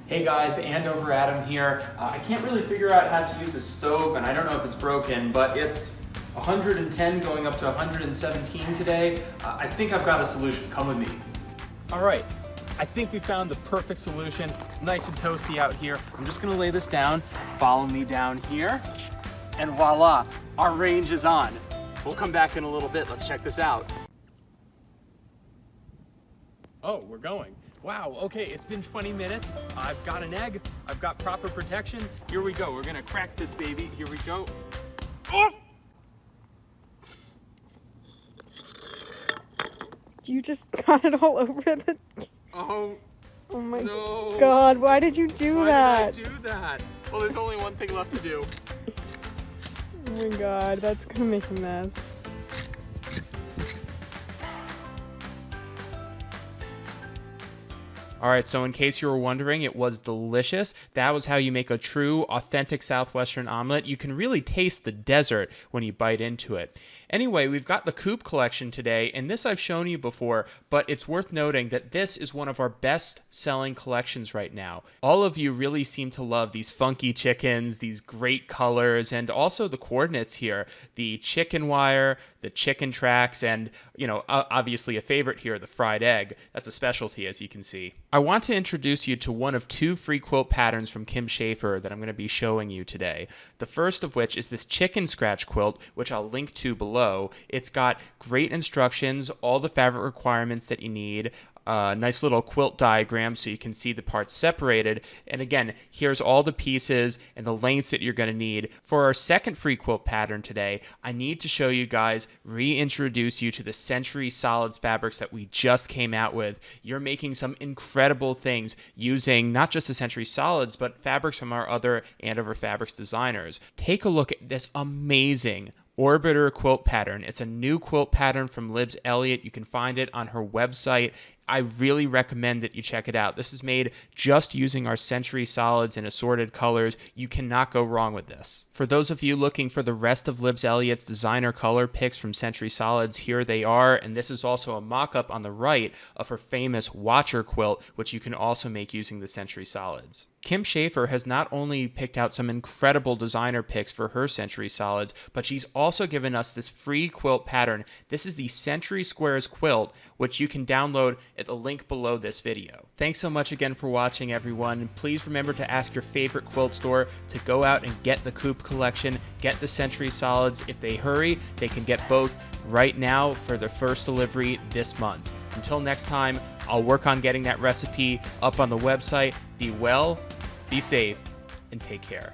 Hey guys, Andover Adam here. I can't really figure out how to use a stove, and I don't know if it's broken, but it's 110 going up to 117 today. I think I've got a solution. Come with me. All right, I think we found the perfect solution. It's nice and toasty out here. I'm just gonna lay this down. Follow me down here, and voila, our range is on. We'll come back in a little bit. Let's check this out. Oh, we're going. Wow, okay, it's been 20 minutes. I've got an egg. I've got proper protection. Here we go. We're gonna crack this baby. Here we go. Oh! You just got it all over the... Oh my no. God, why did you do that? Why did I do that? Well, there's only one thing left to do. Oh my God, that's gonna make a mess. All right, so in case you were wondering, it was delicious. That was how you make a true, authentic Southwestern omelet. You can really taste the desert when you bite into it. Anyway, we've got the Coop collection today, and this I've shown you before, but it's worth noting that this is one of our best-selling collections right now. All of you really seem to love these funky chickens, these great colors, and also the coordinates here. The chicken wire, the chicken tracks, and, obviously a favorite here, the fried egg. That's a specialty, as you can see. I want to introduce you to one of two free quilt patterns from Schaefer that I'm going to be showing you today. The first of which is this chicken scratch quilt, which I'll link to below. It's got great instructions, all the fabric requirements that you need, nice little quilt diagram so you can see the parts separated. And again, here's all the pieces and the lengths that you're going to need. For our second free quilt pattern today, I need to show you guys, reintroduce you to the Century Solids fabrics that we just came out with. You're making some incredible things using not just the Century Solids, but fabrics from our other Andover Fabrics designers. Take a look at this amazing Orbiter quilt pattern. It's a new quilt pattern from Libs Elliott. You can find it on her website. I really recommend that you check it out. This is made just using our Century Solids in assorted colors. You cannot go wrong with this. For those of you looking for the rest of Libs Elliott's designer color picks from Century Solids, here they are. And this is also a mock-up on the right of her famous Watcher quilt, which you can also make using the Century Solids. Schaefer has not only picked out some incredible designer picks for her Century Solids, but she's also given us this free quilt pattern. This is the Century Squares quilt, which you can download at the link below this video. Thanks so much again for watching, everyone. Please remember to ask your favorite quilt store to go out and get the Coop collection, get the Century Solids. If they hurry, they can get both right now for their first delivery this month. Until next time, I'll work on getting that recipe up on the website. Be well, be safe, and take care.